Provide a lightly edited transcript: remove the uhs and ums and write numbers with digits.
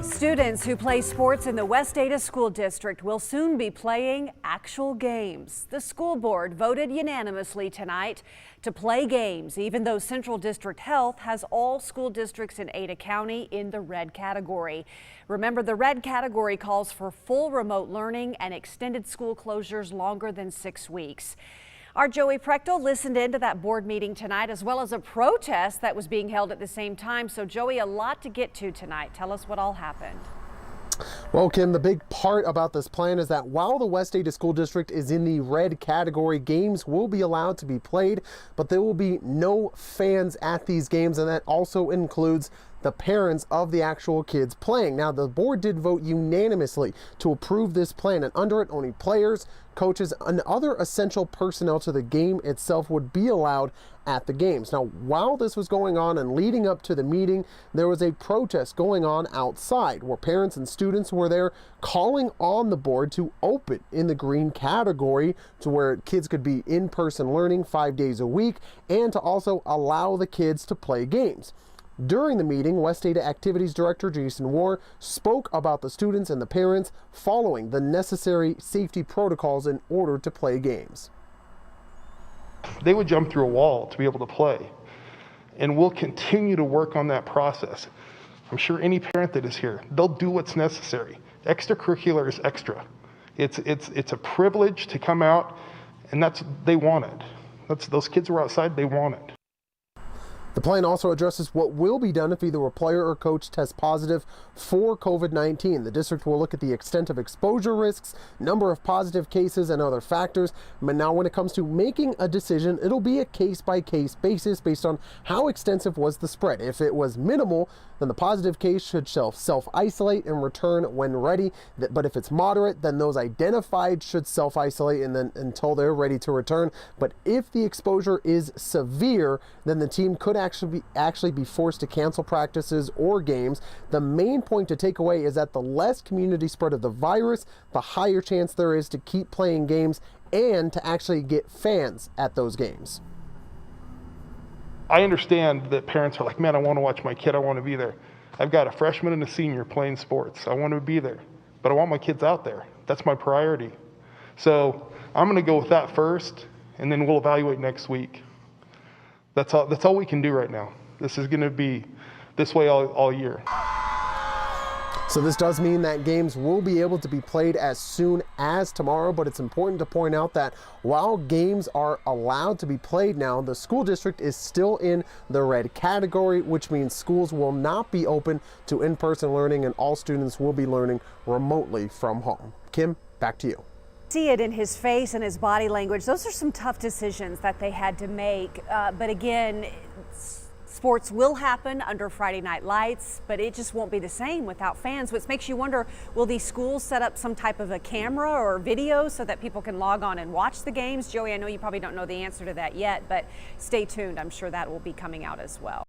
Students who play sports in the West Ada School District will soon be playing actual games. The school board voted unanimously tonight to play games, even though Central District Health has all school districts in Ada County in the red category. Remember, the red category calls for full remote learning and extended school closures longer than 6 weeks. Our Joey Prechtel listened into that board meeting tonight, as well as a protest that was being held at the same time. So, Joey, a lot to get to tonight. Tell us what all happened. Well, Kim, the big part about this plan is that while the West Ada School District is in the red category, games will be allowed to be played, but there will be no fans at these games, and that also includes the parents of the actual kids playing. Now, the board did vote unanimously to approve this plan, and under it, only players, coaches, and other essential personnel to the game itself would be allowed at the games. Now, while this was going on and leading up to the meeting, there was a protest going on outside where parents and students were there calling on the board to open in the green category to where kids could be in-person learning 5 days a week and to also allow the kids to play games. During the meeting, West Ada Activities Director Jason Warr spoke about the students and the parents following the necessary safety protocols in order to play games. They would jump through a wall to be able to play, and we'll continue to work on that process. I'm sure any parent that is here, they'll do what's necessary. Extracurricular is extra. It's a privilege to come out, and they want it. Those kids were outside, they want it. The plan also addresses what will be done if either a player or coach tests positive for COVID-19. The district will look at the extent of exposure risks, number of positive cases, and other factors. But now when it comes to making a decision, it'll be a case-by-case basis based on how extensive was the spread. If it was minimal, then the positive case should self-isolate and return when ready. But if it's moderate, then those identified should self-isolate and then until they're ready to return. But if the exposure is severe, then the team could actually be forced to cancel practices or games. The main point to take away is that the less community spread of the virus, the higher chance there is to keep playing games and to actually get fans at those games. I understand that parents are like, man, I want to watch my kid, I want to be there. I've got a freshman and a senior playing sports. I want to be there, but I want my kids out there. That's my priority. So I'm going to go with that first, and then we'll evaluate next week. That's all we can do right now. This is going to be this way all year. So this does mean that games will be able to be played as soon as tomorrow, but it's important to point out that while games are allowed to be played now, the school district is still in the red category, which means schools will not be open to in-person learning and all students will be learning remotely from home. Kim, back to you. See it in his face and his body language. Those are some tough decisions that they had to make. But again, sports will happen under Friday night lights, but it just won't be the same without fans, which makes you wonder, will these schools set up some type of a camera or video so that people can log on and watch the games? Joey, I know you probably don't know the answer to that yet, but stay tuned. I'm sure that will be coming out as well.